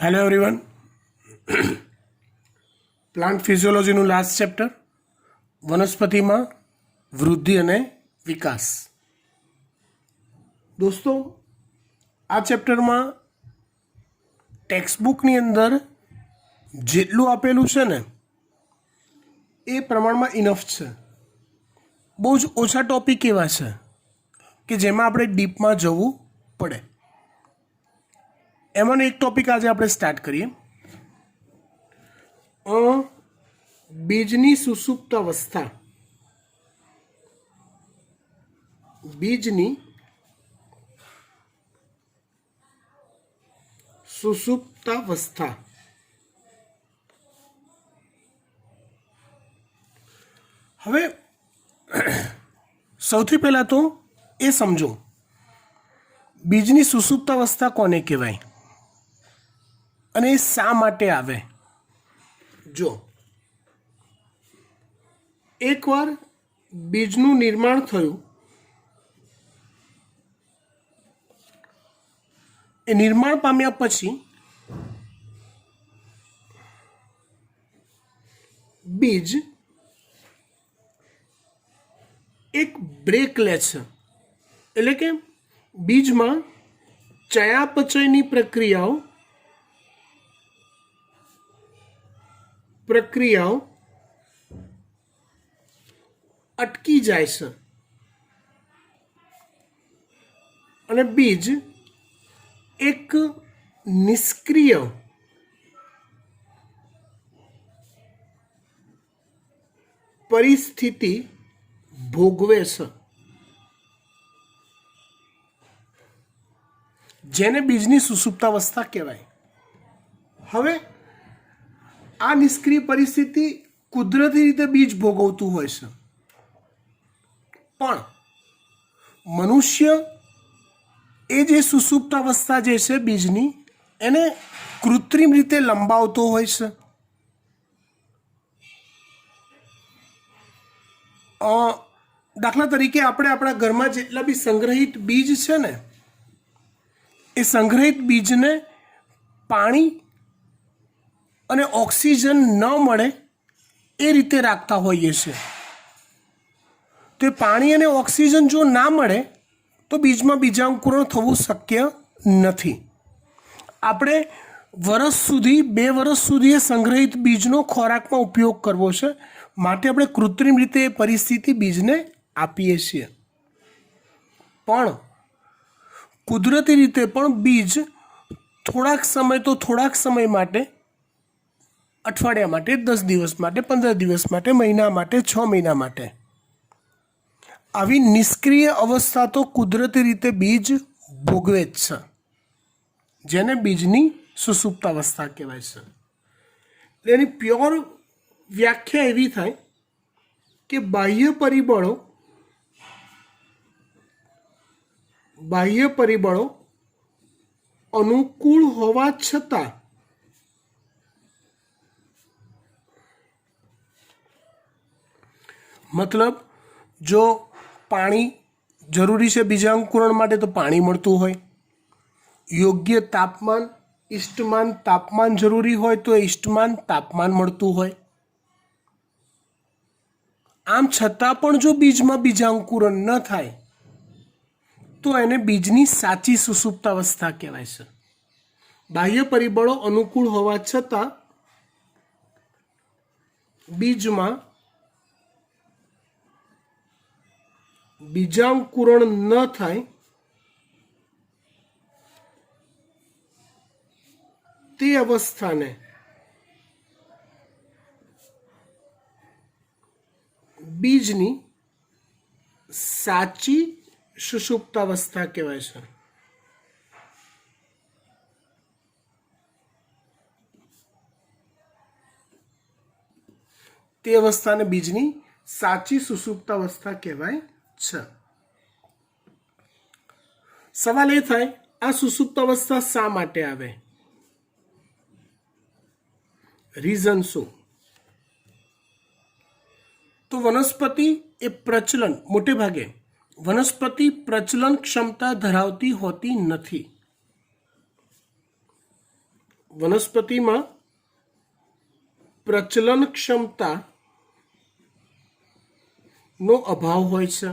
Hello everyone. Plant ફિઝિયોલોજીનું last chapter વનસ્પતિમાં વૃદ્ધિ અને વિકાસ. દોસ્તો, આ ચેપ્ટરમાં ટેક્સ્ટબુકની અંદર જેટલું આપેલું છે ને એ પ્રમાણમાં ઇનફ છે. બહુ જ ઓછા ટોપિક એવા છે કે જેમાં આપણે ડીપમાં જવું પડે. એમાંનો એક ટોપિક આજે આપણે સ્ટાર્ટ કરીએ. બીજની સુષુપ્ત અવસ્થા. બીજની સુષુપ્ત અવસ્થા. હવે સૌથી પહેલાં તો એ સમજો બીજની સુષુપ્ત અવસ્થા કોને કહેવાય અને એ શા માટે આવે. જો એકવાર બીજનું નિર્માણ થયું, એ નિર્માણ પામ્યા પછી બીજ એક બ્રેક લે છે. એટલે કે બીજમાં ચયાપચયની પ્રક્રિયાઓ અટકી જાય છે અને બીજ એક નિષ્ક્રિય પરિસ્થિતિ ભોગવે છે, જેને બીજની સુષુપ્તાવસ્થા કહેવાય. હવે આ નિષ્ક્રિય પરિસ્થિતિ કુદરતી રીતે બીજ ભોગવતું હોય છે, પણ મનુષ્ય એ જે સુષુપ્તાવસ્થા જે છે બીજની એને કૃત્રિમ રીતે લંબાવતો હોય છે. દાખલા તરીકે આપણે આપણા ઘરમાં જેટલા બી સંગ્રહિત બીજ છે ને એ સંગ્રહિત બીજને પાણી અને ઓક્સિજન ન મળે એ રીતે રાખતા હોઈએ છીએ. તો પાણી અને ઓક્સિજન જો ના મળે તો બીજમાં બીજાંકુરણ થવું શક્ય નથી. આપણે વર્ષ સુધી 2 વર્ષ સુધી એ સંગ્રહિત બીજનો ખોરાકમાં ઉપયોગ કરવો છે, માટે આપણે કૃત્રિમ રીતે એ પરિસ્થિતિ બીજને આપીએ છીએ. પણ કુદરતી રીતે પણ બીજ થોડાક સમય માટે, અઠવાડિયા માટે, 10 દિવસ માટે, 15 દિવસ માટે, મહિના માટે, 6 મહિના માટે આવી નિષ્ક્રિય અવસ્થા તો કુદરતી રીતે બીજ ભોગવે જ છે, જેને બીજની સુષુપ્તાવસ્થા કહેવાય છે. એની પ્યોર વ્યાખ્યા એવી થાય કે બાહ્ય પરિબળો અનુકૂળ હોવા છતાં મતલબ જો પાણી જરૂરી છે બીજાંકુરણ માટે તો પાણી મળતું હોય, યોગ્ય તાપમાન ઇષ્ટમાન તાપમાન જરૂરી હોય તો ઇષ્ટમાન તાપમાન મળતું હોય, આમ છતાં પણ જો બીજમાં બીજાંકુરણ ન થાય તો એને બીજની સાચી સુષુપ્તાવસ્થા કહેવાય છે. બાહ્ય પરિબળો અનુકૂળ હોવા છતાં બીજમાં બીજાંકુરણ ન થાય તે અવસ્થાને બીજની સાચી સુષુપ્તાવસ્થા કહેવાય છે. તે અવસ્થાને બીજની સાચી સુષુપ્તાવસ્થા કહેવાય છે. સવાલ એ થાય, આ સુષુપ્તાવસ્થા શા માટે આવે? રીઝન શું? તો વનસ્પતિ એ પ્રચલન, મોટે ભાગે વનસ્પતિ પ્રચલન ક્ષમતા ધરાવતી હોતી નથી. વનસ્પતિમાં પ્રચલન ક્ષમતાનો અભાવ હોય છે.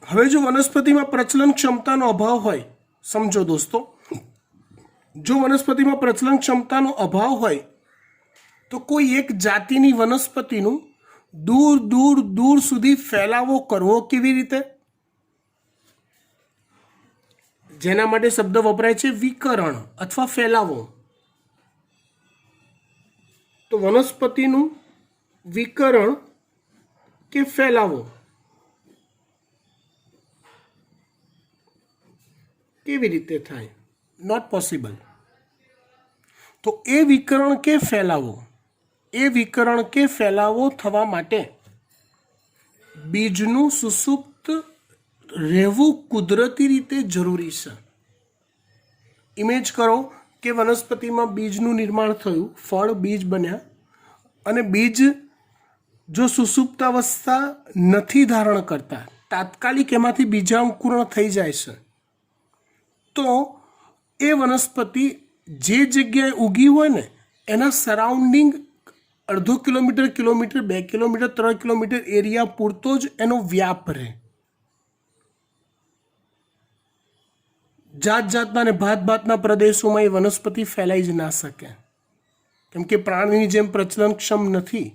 હવે જો વનસ્પતિમાં પ્રચલન ક્ષમતાનો અભાવ હોય, સમજો દોસ્તો, જો વનસ્પતિમાં પ્રચલન ક્ષમતાનો અભાવ હોય તો કોઈ એક જાતિની વનસ્પતિનું દૂર દૂર દૂર સુધી ફેલાવો કરવો કેવી રીતે? જેના માટે શબ્દ વપરાય છે વિકરણ અથવા ફેલાવો. તો વનસ્પતિનું વિકરણ કે ફેલાવો કેવી રીતે થાય? Not possible. તો એ વિકરણ કે ફેલાવો થવા માટે બીજનું સુષુપ્ત રહેવું કુદરતી રીતે જરૂરી છે. ઇમેજ કરો કે વનસ્પતિમાં બીજનું નિર્માણ થયું, ફળ બીજ બન્યા, અને બીજ જો સુષુપ્તાવસ્થા નથી ધારણ કરતા, તાત્કાલિક એમાંથી બીજાંકુરણ થઈ જાય છે, તો એ વનસ્પતિ જે જગ્યાએ ઉગી હોય ને એના સરાઉન્ડિંગ અડધો કિલોમીટર, 2 કિલોમીટર, 3 કિલોમીટર એરિયા પૂરતો જ એનો વ્યાપ રહે. જાત જાતના અને ભાત ભાતના પ્રદેશોમાં એ વનસ્પતિ ફેલાઈ જ ના શકે, કેમ કે પ્રાણીની જેમ પ્રચલનક્ષમ નથી.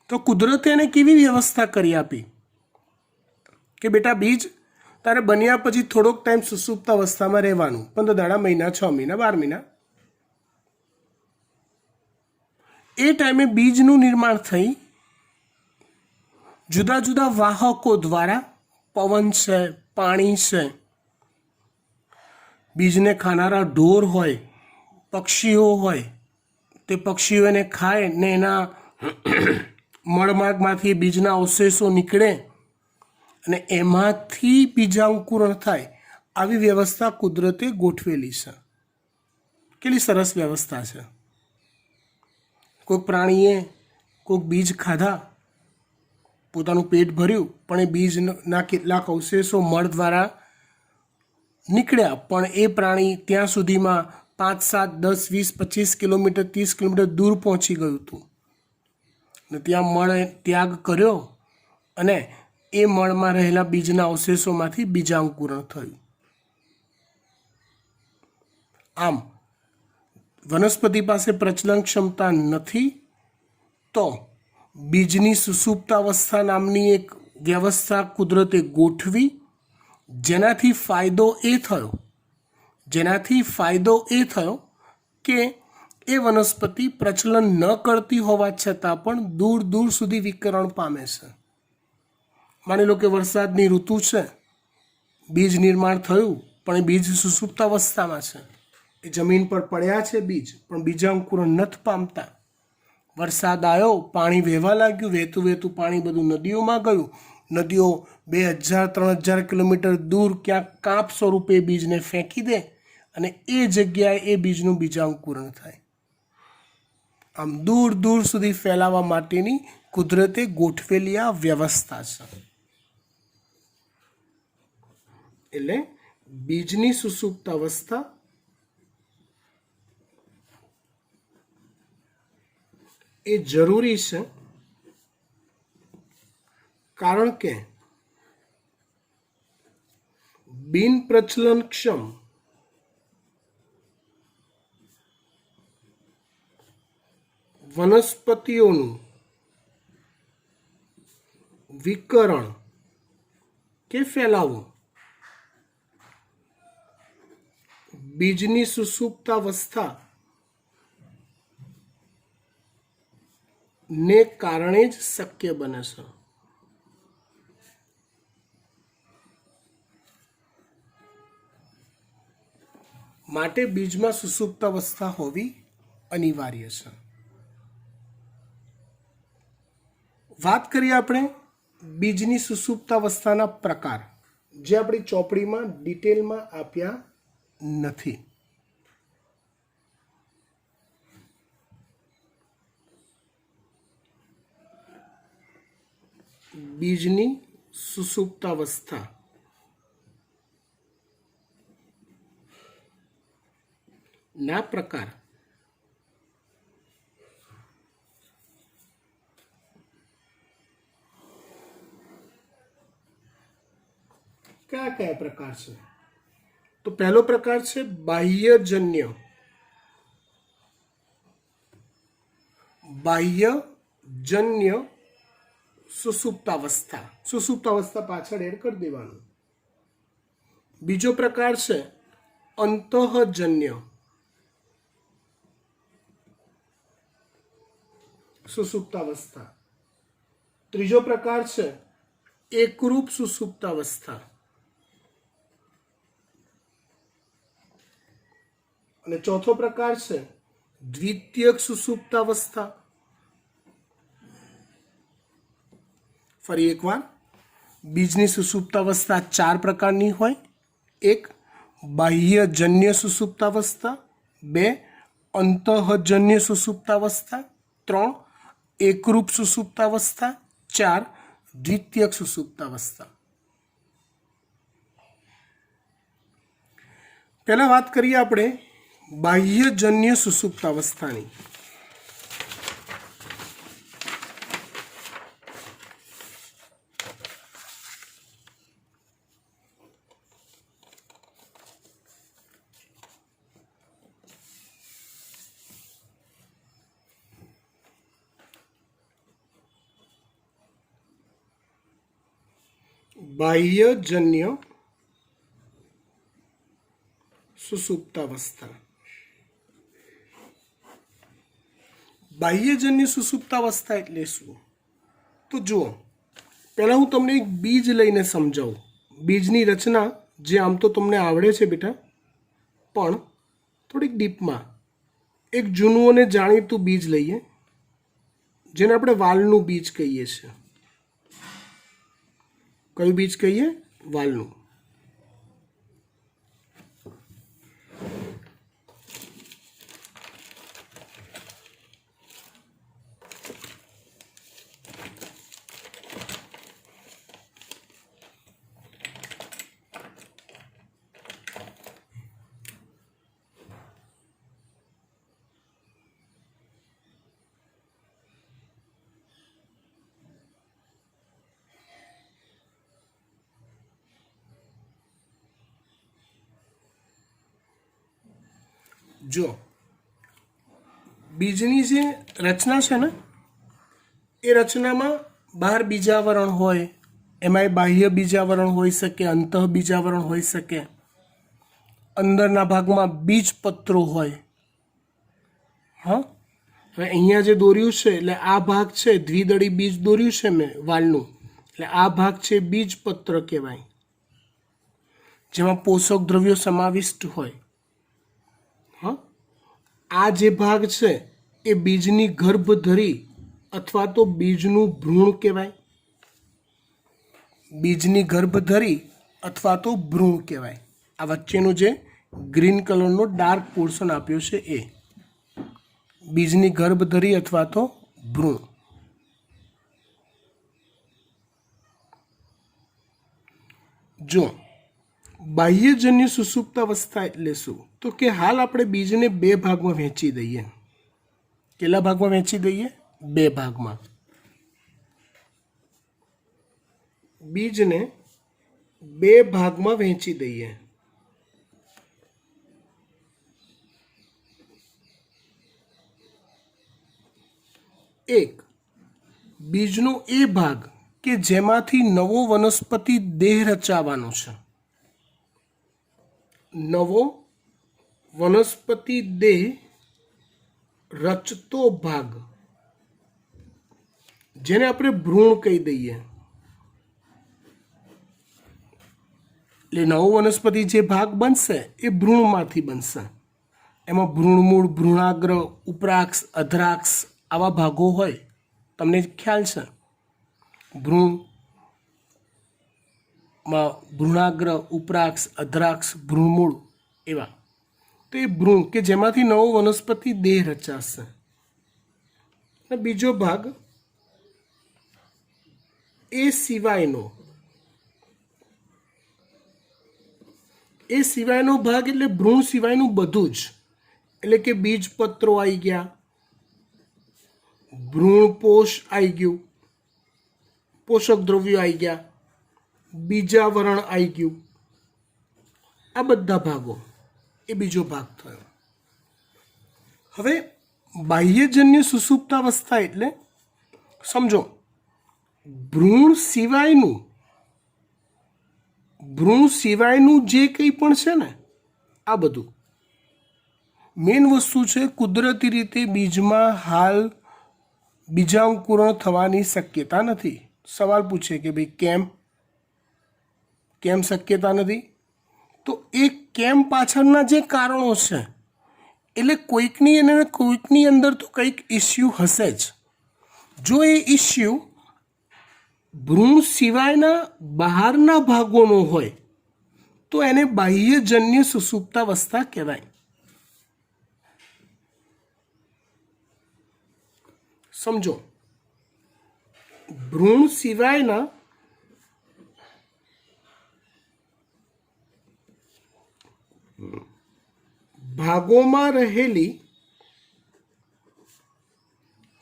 તો કુદરતે એને કેવી વ્યવસ્થા કરી આપી કે બેટા બીજ તારે બન્યા પછી થોડોક ટાઈમ સુષુપ્ત અવસ્થામાં રહેવાનું, 15 દાડા, મહિના, 6 મહિના, 12 મહિના. એ ટાઈમે બીજનું નિર્માણ થઈ જુદા જુદા વાહકો દ્વારા, પવન છે, પાણી છે, બીજને ખાનારા ઢોર હોય, પક્ષીઓ હોય, તે પક્ષીઓ એને ખાય ને એના મળમાર્ગમાંથી બીજના અવશેષો નીકળે અને એમાંથી બીજાંકુરણ થાય. આવી વ્યવસ્થા કુદરતે ગોઠવેલી છે. કેટલી સરસ વ્યવસ્થા છે. કોઈક પ્રાણીએ કોઈક બીજ ખાધા, પોતાનું પેટ ભર્યું, પણ એ બીજના કેટલાક અવશેષો મળ દ્વારા નીકળ્યા, પણ એ પ્રાણી ત્યાં સુધીમાં 5, 7, 10, 20, 25 કિલોમીટર, 30 કિલોમીટર દૂર પહોંચી ગયું હતું ને ત્યાં મળે ત્યાગ કર્યો અને એ મળમાં રહેલા બીજના અવશેષોમાંથી બીજાંકુરણ થયું. આમ વનસ્પતિ પાસે પ્રચલન ક્ષમતા નથી, તો બીજની સુષુપ્તાવસ્થા નામની એક વ્યવસ્થા કુદરતે ગોઠવી, જેનાથી ફાયદો એ થયો કે એ વનસ્પતિ પ્રચલન ન કરતી હોવા છતાં પણ દૂર દૂર સુધી વિકરણ પામે છે. માની લો કે વરસાદની ઋતુ છે, બીજ નિર્માણ થયું, પણ એ બીજ સુષુપ્તાવસ્થામાં છે, એ જમીન પર પડ્યા છે બીજ, પણ બીજાંકુરણ નથી પામતા. વરસાદ આવ્યો, પાણી વહેવા લાગ્યું, વહેતું વહેતું પાણી બધું નદીઓમાં ગયું, નદીઓ 2000, 3000 કિલોમીટર દૂર ક્યાંક કાંપ સ્વરૂપે બીજને ફેંકી દે અને એ જગ્યાએ એ બીજનું બીજાંકુરણ થાય. આમ દૂર દૂર સુધી ફેલાવા માટેની કુદરતે ગોઠવેલી આ વ્યવસ્થા છે. એટલે બીજની સુષુપ્ત અવસ્થા એ જરૂરી છે, કારણ કે બિન પ્રચલનક્ષમ વનસ્પતિઓનું વિકરણ કે ફેલાવો બીજની સુષુપ્તાવસ્થા ને કારણે જ શક્ય બને છે. માટે બીજમાં સુષુપ્તાવસ્થા હોવી અનિવાર્ય છે. વાત કરીએ આપણે બીજની સુષુપ્તાવસ્થાના પ્રકાર, જે આપણી ચોપડીમાં ડિટેલમાં આપ્યા નથી. બીજની સુષુપ્તાવસ્થા ના પ્રકાર કયા કયા પ્રકાર છે? તો પહેલો પ્રકાર છે બાહ્યજન્ય. બાહ્યજન્ય સુષુપ્તાવસ્થા. સુષુપ્તાવસ્થા પાછળ એડ કરી દેવાનું. બીજો પ્રકાર છે અંતઃજન્ય સુષુપ્તાવસ્થા. ત્રીજો પ્રકાર છે એકરૂપ સુષુપ્તાવસ્થા. અને ચોથો પ્રકાર છે દ્વિતીયક સુષુપ્તાવસ્થા. ફરી એકવાર, બીજની સુષુપ્તાવસ્થા 4 પ્રકારની હોય. 1 બાહ્યજન્ય સુષુપ્તાવસ્થા, 2 અંતઃજન્ય સુષુપ્તાવસ્થા, 3 એકરૂપ સુષુપ્તાવસ્થા, 4 દ્વિતીયક સુષુપ્તાવસ્થા. પહેલા વાત કરીએ આપણે બાહ્યજન્ય સુષુપ્તાવસ્થાની. બાહ્યજન્ય સુષુપ્તાવસ્થા. બાહ્યજન્ય સુષુપ્તાવસ્થા એટલે શું? તો જુઓ, પહેલાં હું તમને એક બીજ લઈને સમજાવું. બીજની રચના જે આમ તો તમને આવડે છે બેટા, પણ થોડીક ડીપમાં એક જૂનું અને જાણીતું બીજ લઈએ, જેને આપણે વાલનું બીજ કહીએ છીએ. કયું બીજ કહીએ? વાલનું. જો બીજની જે રચના છે ને, એ રચનામાં બહાર બીજાવરણ હોય, એમાં બાહ્ય બીજાવરણ હોઈ શકે, અંતઃ બીજાવરણ હોઈ શકે, અંદરના ભાગમાં બીજપત્રો હોય. હા, હવે અહીંયા જે દોર્યું છે, એટલે આ ભાગ છે દ્વિદળી બીજ દોર્યું છે મેં વાલનું, એટલે આ ભાગ છે બીજપત્ર કહેવાય, જેમાં પોષક દ્રવ્યો સમાવિષ્ટ હોય. હા, આ જે ભાગ છે એ બીજની ગર્ભધરી અથવા તો બીજનું ભ્રૂણ કહેવાય. બીજની ગર્ભધરી અથવા તો ભ્રૂણ કહેવાય. આ વચ્ચેનું જે ગ્રીન કલરનો ડાર્ક પોર્શન આપ્યો છે એ બીજની ગર્ભધરી અથવા તો ભ્રૂણ. જો બાહ્યજન્ય સુષુપ્તાવસ્થા એટલે શું? તો કે હાલ આપણે બીજને 2 ભાગમાં વહેંચી દઈએ. કેટલા ભાગમાં વહેંચી દઈએ? 2 ભાગમાં. બીજને 2 ભાગમાં વહેંચી દઈએ. એક, બીજનો એ ભાગ કે જેમાંથી નવો વનસ્પતિ દેહ રચાવાનો છે. નવો વનસ્પતિ દેહ રચતો ભાગ, જેને આપણે ભ્રૂણ કહી દઈએ. એટલે નવો વનસ્પતિ જે ભાગ બનશે એ ભ્રૂણમાંથી બનશે. એમાં ભ્રૂણમૂળ, ભ્રૂણાગ્ર, ઉપરાક્ષ, અધરાક્ષ આવા ભાગો હોય. તમને ખ્યાલ છે? ભ્રૂણમાં ભ્રૂણાગ્ર, ઉપરાક્ષ, અધરાક્ષ, ભ્રૂણમૂળ એવા. તો એ ભ્રૂણ કે જેમાંથી નવો વનસ્પતિ દેહ રચાશે. અને બીજો ભાગ એ સિવાયનો, એ સિવાયનો ભાગ એટલે ભ્રૂણ સિવાયનું બધું જ, એટલે કે બીજપત્રો આવી ગયા, ભ્રૂણપોષ આવી ગયું, પોષક દ્રવ્યો આવી ગયા, બીજાવરણ આવી ગયું, આ બધા ભાગો એ બીજો ભાગ થયો. હવે બાહ્યજન્ય સુષુપ્તાવસ્થા એટલે સમજો ભ્રૂણ સિવાયનું જે કંઈ પણ છે ને આ બધું મેઇન વસ્તુ છે. કુદરતી રીતે બીજમાં હાલ બીજાંકુરણ થવાની શક્યતા નથી. સવાલ પૂછે કે ભાઈ કેમ શક્યતા નથી? તો એ કેમ પાછળના જે કારણો છે એટલે કોઈકની અંદર તો કંઈક ઇસ્યુ હશે જ. જો એ ઇસ્યુ ભ્રૂણ સિવાયના બહારના ભાગોનો હોય તો એને બાહ્યજન્ય સુષુપ્તાવસ્થા કહેવાય. સમજો ભ્રૂણ સિવાયના ભાગોમાં રહેલી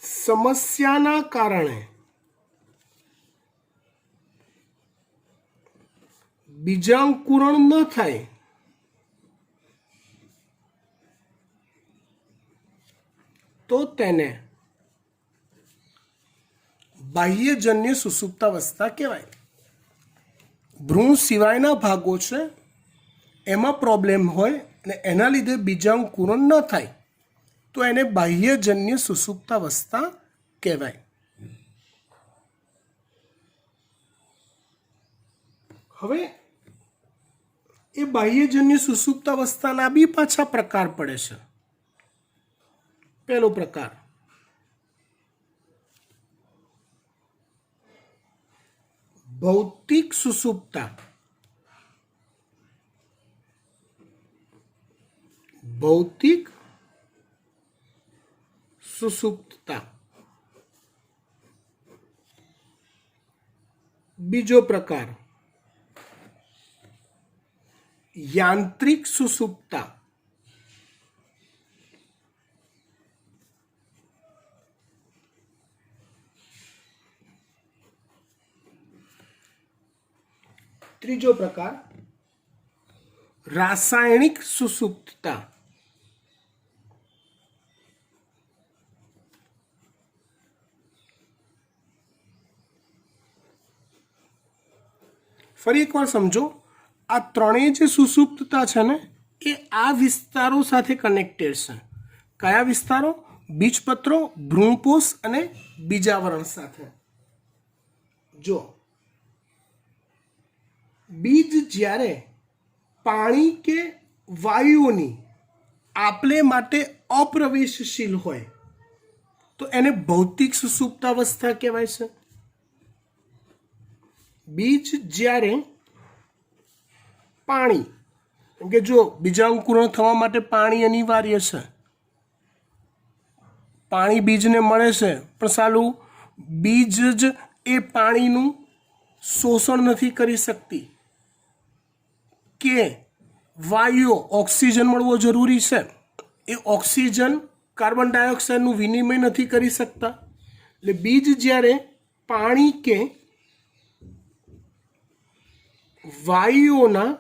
સમસ્યાના કારણે બીજાંકુરણ ન થાય તો તેને બાહ્યજન્ય સુષુપ્તાવસ્થા કહેવાય. ભ્રૂણ સિવાયના ભાગો છે એમાં પ્રોબ્લેમ હોય અને એના લીધે બીજાંકુરણ ન થાય તો એને બાહ્યજન્ય સુષુપ્તાવસ્થા કહેવાય. હવે એ બાહ્યજન્ય સુષુપ્તાવસ્થાના બી પાછા પ્રકાર પડે છે. પહેલો પ્રકાર ભૌતિક સુષુપ્તા. ભૌતિક સુષુપ્તતા. બીજો પ્રકાર યાંત્રિક સુષુપ્તા. ત્રીજો પ્રકાર રાસાયણિક સુષુપ્તતા. ફરી એકવાર સમજો, આ ત્રણેય જે સુષુપ્તતા છે ને એ આ વિસ્તારો સાથે કનેક્ટેડ છે. કયા વિસ્તારો? બીજપત્રો, ભ્રૂણપોષ અને બીજાવરણ સાથે. જો બીજ જ્યારે પાણી કે વાયુઓની આપલે માટે અપ્રવેશશીલ હોય તો એને ભૌતિક સુષુપ્તાવસ્થા કહેવાય છે. બીજ જ્યારે પાણી, કેમ કે જો બીજાંકુરણ થવા માટે પાણી અનિવાર્ય છે, પાણી બીજને મળે છે પણ સાલું બીજ જ એ પાણીનું શોષણ નથી કરી શકતી કે વાયુઓ ઓક્સિજન મળવો જરૂરી છે, એ ઓક્સિજન કાર્બન ડાયોક્સાઇડનું વિનિમય નથી કરી શકતા. એટલે બીજ જ્યારે પાણી કે વાયુઓના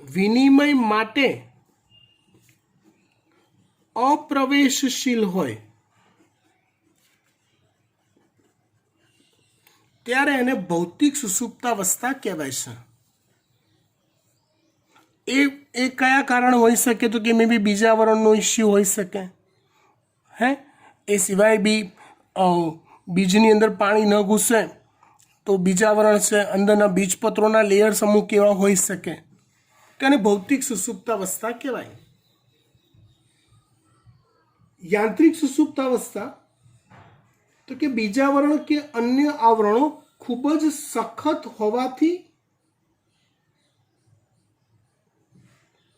વિનિમય માટે અપ્રવેશશીલ હોય ત્યારે એને ભૌતિક સુષુપ્તાવસ્થા કહેવાય છે. એ કયા કારણ હોઈ શકે? તો કે મે બી બીજાવરણનો ઇસ્યુ હોઈ શકે. એ સિવાય બી બીજની અંદર પાણી ન ઘૂસે તો બીજાવરણ છે, અંદરના બીજપત્રોના લેયર સમૂહ કેવા હોઈ શકે, તેને ભૌતિક સુષુપ્તાવસ્થા કહેવાય. યાંત્રિક સુષુપ્તાવસ્થા તો કે બીજાવરણ કે અન્ય આવરણો ખૂબ જ સખત હોવાથી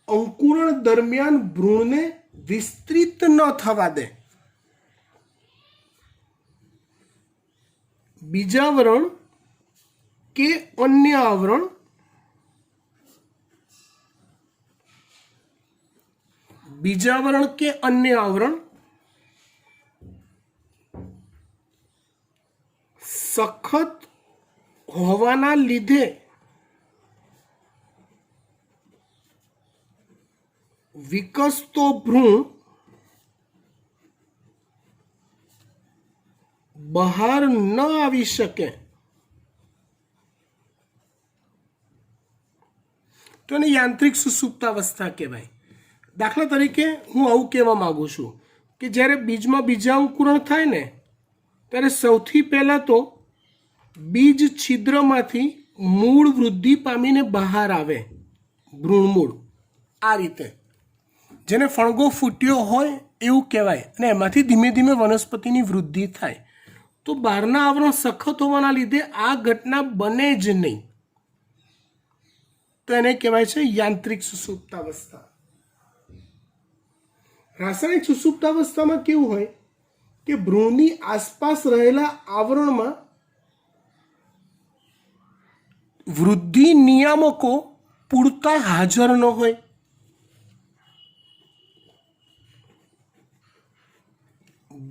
અંકુરણ દરમિયાન ભ્રૂણને વિસ્તૃત ન થવા દે. બીજાવરણ કે અન્ય આવરણ બીજાવરણ કે અન્ય આવરણ સખત હોવાના લીધે વિકસતો ભ્રૂણ બહાર ન આવી શકે તો એને યાંત્રિક સુષુપ્તાવસ્થા કહેવાય. દાખલા તરીકે હું આવું કહેવા માંગુ છું કે જ્યારે બીજમાં બીજાંકુરણ થાય ને ત્યારે સૌથી પહેલાં તો બીજ છિદ્રમાંથી મૂળ વૃદ્ધિ પામીને બહાર આવે, ભ્રૂણમૂળ આ રીતે, જેને ફણગો ફૂટ્યો હોય એવું કહેવાય, અને એમાંથી ધીમે ધીમે વનસ્પતિની વૃદ્ધિ થાય. તો બહારના આવરણ સખત હોવાના લીધે આ ઘટના બને જ નહીં, તો એને કહેવાય છે યાંત્રિક સુષુપ્તાવસ્થા. રાસાયણિક સુષુપ્તાવસ્થામાં કેવું હોય કે ભ્રૂણની આસપાસ રહેલા આવરણમાં વૃદ્ધિ નિયામકો પૂરતા હાજર ન હોય.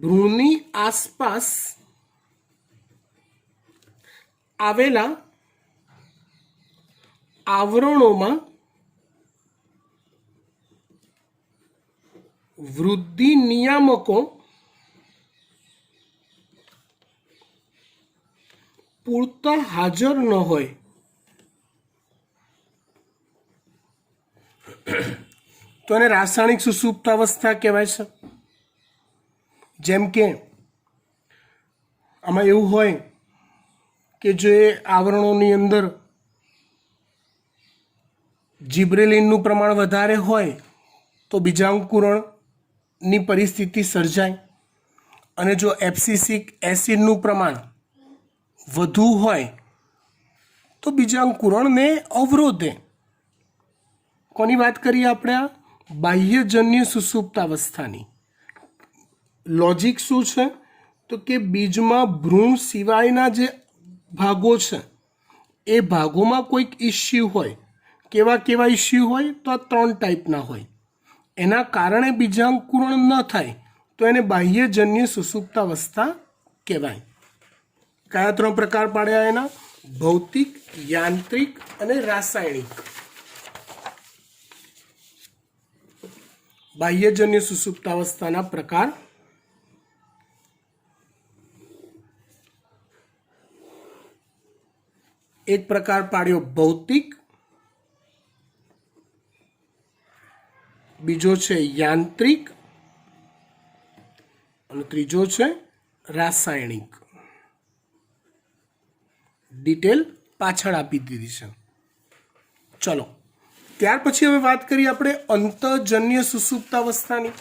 ભ્રૂણની આસપાસ આવેલા આવરણોમાં વૃદ્ધિ નિયામકો પૂરતા હાજર ન હોય તો એને રાસાયણિક સુષુપ્તાવસ્થા કહેવાય છે. જેમ કે આમાં એવું હોય કે જે આવરણોની અંદર જિબ્રેલિનનું પ્રમાણ વધારે હોય તો બીજાંકુરણની પરિસ્થિતિ સર્જાય, અને જો એબ્સિસિક એસિડનું પ્રમાણ વધુ હોય તો બીજાંકુરણને અવરોધે. કોની વાત કરીએ આપણે? આ બાહ્યજન્ય સુષુપ્તાવસ્થાની. લોજિક શું છે? તો કે બીજમાં ભ્રૂણ સિવાયના જે ભાગો છે એ ભાગોમાં કોઈક ઇસ્યુ હોય. કેવા કેવા ઇસ્યુ હોય? તો આ 3 ટાઈપના હોય. એના કારણે બીજાંકુરણ ન થાય તો એને બાહ્યજન્ય સુષુપ્તાવસ્થા કહેવાય. કયા 3 પ્રકાર પાડ્યા એના? ભૌતિક, યાંત્રિક અને રાસાયણિક. બાહ્યજન્ય સુષુપ્તાવસ્થાના પ્રકાર. એક પ્રકાર પાડ્યો ભૌતિક, બીજો છે યાંત્રિક અને ત્રીજો છે રાસાયણિક. ડિટેલ પાછળ આપી દીધી છે. ચલો ત્યાર પછી હવે વાત કરીએ આપણે અંતઃજન્ય સુષુપ્તાવસ્થાની.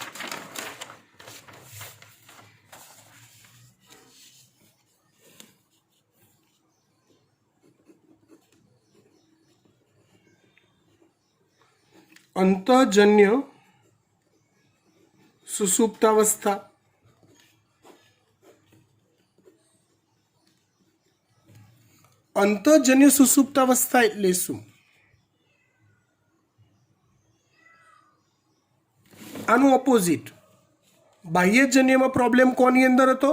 અંતઃજન્ય સુષુપ્તાવસ્થા અંતઃજન્ય સુષુપ્તાવસ્થા એટલે શું? આનું ઓપોઝિટ. બાહ્યજન્યમાં પ્રોબ્લેમ કોની અંદર હતો?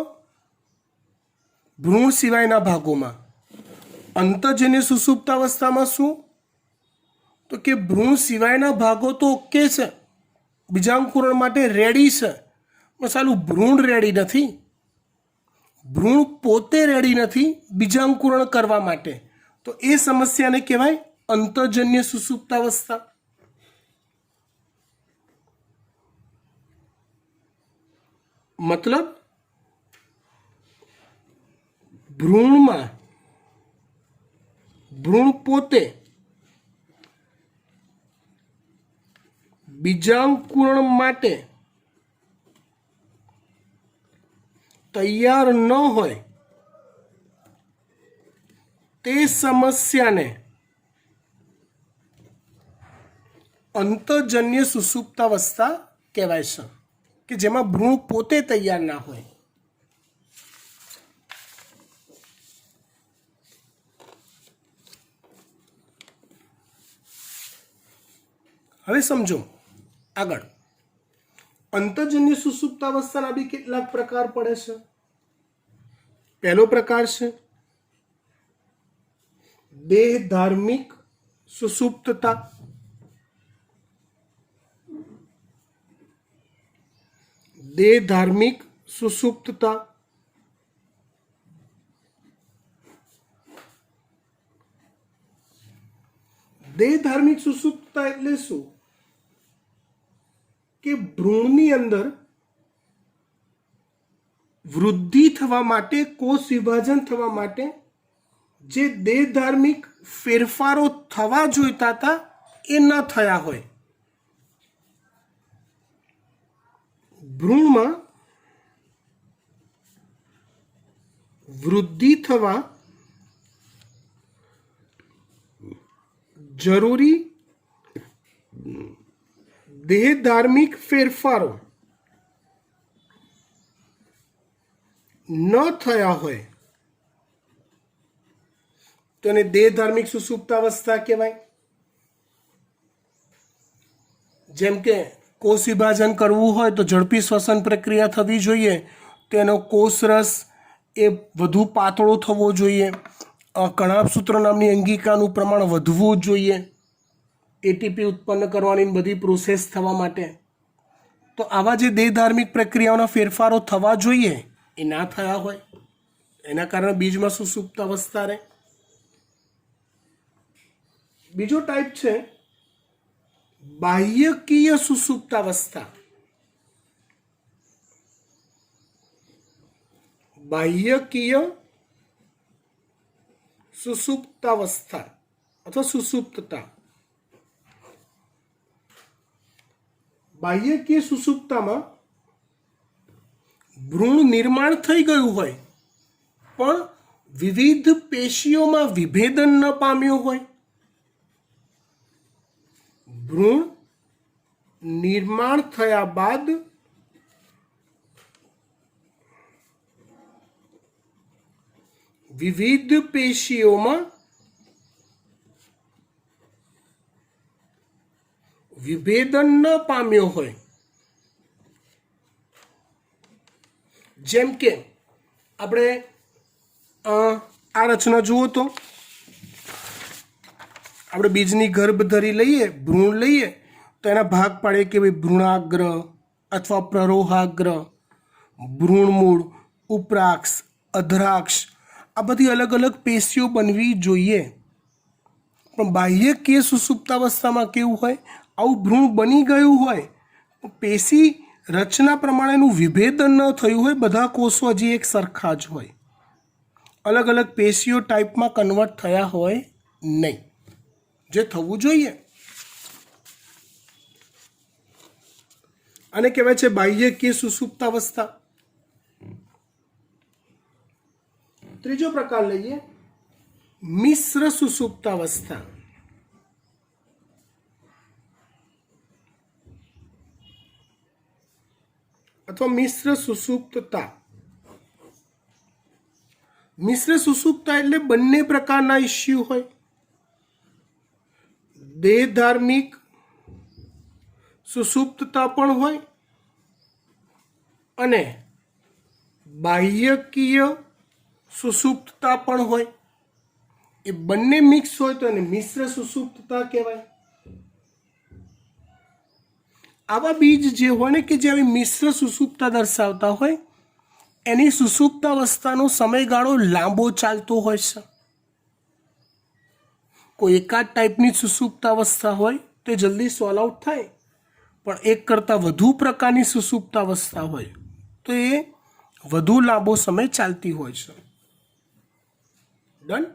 ભ્રૂણ સિવાયના ભાગોમાં. અંતઃજન્ય સુષુપ્તાવસ્થામાં શું? તો કે ભ્રૂણ સિવાયના ભાગો તો ઓકે છે, બીજાંકુરણ માટે રેડી છે, પણ સાલું ભ્રૂણ રેડી નથી. ભ્રૂણ પોતે રેડી નથી બીજાંકુરણ કરવા માટે. તો એ સમસ્યાને કહેવાય અંતઃજન્ય સુષુપ્તાવસ્થા. મતલબ ભ્રૂણ પોતે બીજાંકુરણ માટે તૈયાર ન હોય તે સમસ્યાને અંતઃજન્ય સુષુપ્તાવસ્થા કહેવાય છે, કે જેમાં ભ્રૂણ પોતે તૈયાર ના હોય. હવે સમજો આગળ. અંતર્જન્ય સુષુપ્તાવસ્થાના બી કેટલાક પ્રકાર પડે છે. પહેલો પ્રકાર છે દેહ ધાર્મિક સુષુપ્તતા. દેહ ધાર્મિક સુષુપ્તતા. દેહ ધાર્મિક સુષુપ્તતા એટલે શું? કે ભ્રૂણની અંદર વૃદ્ધિ થવા માટે, કોષ વિભાજન થવા માટે જે દેહ ધાર્મિક ફેરફારો થવા જોઈતા હતા એ ન થયા હોય. ભ્રૂણમાં વૃદ્ધિ થવા જરૂરી દેહ ધાર્મિક ફેરફારો ન થયા હોય તો એને દેહ ધાર્મિક સુષુપ્તાવસ્થા કહેવાય. જેમ કે કોષ વિભાજન કરવું હોય તો ઝડપી શ્વસન પ્રક્રિયા થવી જોઈએ, તેનો કોષરસ એ વધુ પાતળો થવો જોઈએ, કણાભસૂત્ર નામની અંગિકાનું પ્રમાણ વધવું જોઈએ એટીપી ઉત્પન્ન કરવાની બધી પ્રોસેસ થવા માટે. તો આવા જે દેહ ધાર્મિક પ્રક્રિયાઓના ફેરફારો થવા જોઈએ એ ના થયા હોય, એના કારણે બીજમાં સુષુપ્તાવસ્થા રહે. બીજો ટાઈપ છે બાહ્યકીય સુષુપ્તાવસ્થા. બાહ્યકીય સુષુપ્તાવસ્થા અથવા સુષુપ્તતા. બાહ્યકીય સુષુપ્તામાં ભ્રૂણ નિર્માણ થઈ ગયું હોય પણ વિવિધ પેશીઓમાં વિભેદન ન પામ્યું હોય. ભ્રૂણ નિર્માણ થયા બાદ વિવિધ પેશીઓમાં વિભેદન ન પામ્યો હોય. જેમ કે આપણે આ રચના જુઓ તો આપણે બીજની ગર્ભધરી લઈએ, ભ્રૂણ લઈએ તો એના ભાગ પાડીએ કે ભાઈ ભ્રૂણાગ્ર અથવા પ્રરોહાગ્ર, ભ્રૂણમૂળ, ઉપરાક્ષ, અધરાક્ષ, આ બધી અલગ અલગ પેશીઓ બનવી જોઈએ. પણ બાહ્યકીય સુષુપ્તાવસ્થામાં કેવું હોય, આવું ભ્રૂણ બની ગયું હોય પેશી રચના પ્રમાણેનું વિભેદન ન થયું હોય, બધા કોષો હજી એક સરખા જ હોય, અલગ અલગ પેશીઓ ટાઈપમાં કન્વર્ટ થયા હોય નહીં, જે થવું જોઈએ. આને કહેવાય છે બાહ્યકીય સુષુપ્તાવસ્થા. ત્રીજો પ્રકાર લઈએ મિશ્ર સુષુપ્તાવસ્થા અથવા મિશ્ર સુષુપ્તતા. મિશ્ર સુષુપ્તતા એટલે બંને પ્રકારના ઇસ્યુ હોય. દેહ ધાર્મિક સુષુપ્તતા પણ હોય અને બાહ્યકીય સુષુપ્તતા પણ હોય. એ બંને મિક્સ હોય તો એને મિશ્ર સુષુપ્તતા કહેવાય. આવા બીજ જે હોય ને કે જે આવી મિશ્ર સુષુપ્તતા દર્શાવતા હોય એની સુષુપ્તાવસ્થાનો સમયગાળો લાંબો ચાલતો હોય છે. કોઈ એકાદ ટાઈપની સુષુપ્તાવસ્થા હોય તો જલ્દી સોલ્વ આઉટ થાય, પણ એક કરતાં વધુ પ્રકારની સુષુપ્તાવસ્થા હોય તો એ વધુ લાંબો સમય ચાલતી હોય છે. ડન.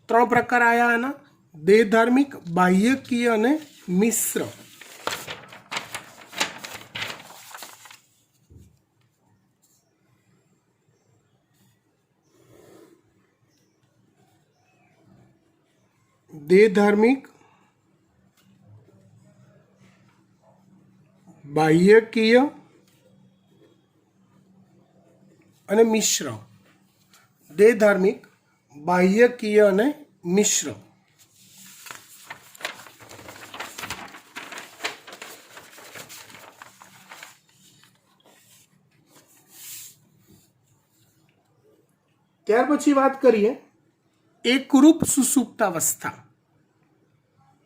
3 પ્રકાર આવ્યા એના: દેહ ધાર્મિક, બાહ્યકીય અને મિશ્ર. દેહ ધાર્મિક, બાહ્યકીય અને મિશ્ર. દેહ ધાર્મિક, બાહ્યકીય અને મિશ્ર. ત્યાર પછી વાત કરીએ એકરૂપ સુષુપ્તાવસ્થા,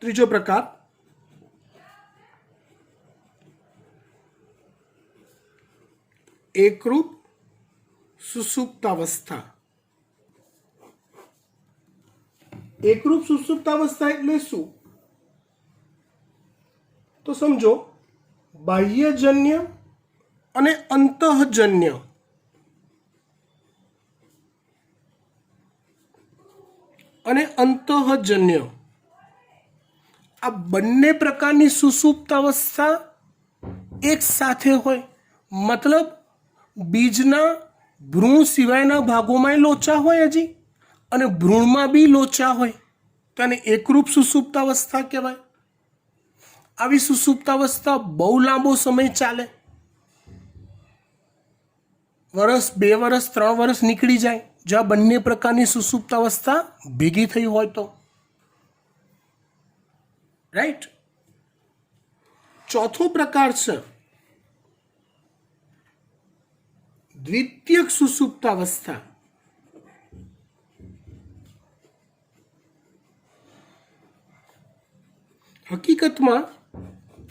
ત્રીજો પ્રકાર. એકરૂપ સુષુપ્તાવસ્થા. એકરૂપ સુષુપ્તાવસ્થા એટલે શું? તો સમજો, બાહ્યજન્ય અને અંતઃજન્ય આ બંને પ્રકારની સુષુપ્તાવસ્થા એક સાથે હોય. મતલબ બીજના ભ્રૂણ સિવાયના ભાગોમાં લોચા હોય હજી, અને ભ્રૂણમાં બી લોચા હોય, તો એને એકરૂપ સુષુપ્તાવસ્થા કહેવાય. આવી સુષુપ્તાવસ્થા બહુ લાંબો સમય ચાલે, વર્ષ, 2 વર્ષ, 3 વર્ષ નીકળી જાય, જ્યાં બંને પ્રકારની સુષુપ્તાવસ્થા ભેગી થઈ હોય તો. રાઈટ. ચોથો પ્રકાર છે દ્વિતીયક સુષુપ્તાવસ્થા. હકીકતમાં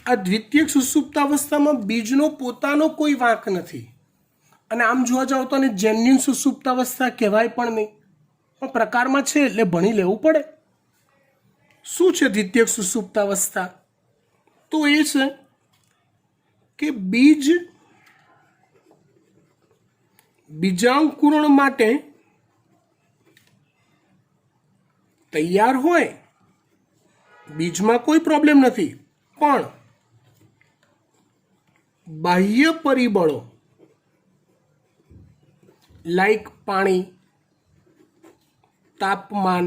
આ દ્વિતીયક સુષુપ્તાવસ્થામાં બીજનો પોતાનો કોઈ વાંક નથી, અને આમ જોવા જાવ તો આને જેન્યુન સુષુપ્તાવસ્થા કહેવાય પણ નહીં, પણ પ્રકારમાં છે એટલે ભણી લેવું પડે. શું છે દ્વિતીયક સુષુપ્તાવસ્થા? તો એ છે કે બીજ બીજાંકુરણ માટે તૈયાર હોય, બીજમાં કોઈ પ્રોબ્લેમ નથી, પણ બાહ્ય પરિબળો લાઈક પાણી, તાપમાન,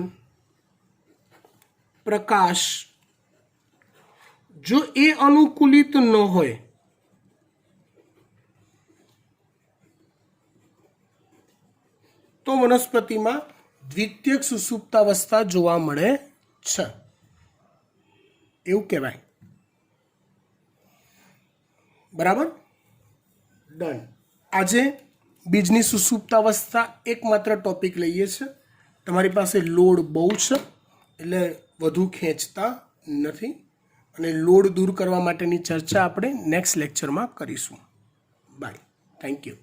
પ્રકાશ, જો એ અનુકૂલિત ન હોય તો વનસ્પતિમાં દ્વિતીયક સુષુપ્તાવસ્થા જોવા મળે છે, એવું કહેવાય. બરાબર, ડન. આજે બીજની સુષુપ્તાવસ્થા એકમાત્ર ટોપિક લઈએ છે. તમારી પાસે લોડ બહુ છે એટલે વધુ ખેંચતા નથી, અને લોડ દૂર કરવા માટેની ચર્ચા આપણે નેક્સ્ટ લેક્ચરમાં કરીશું. Bye, thank you.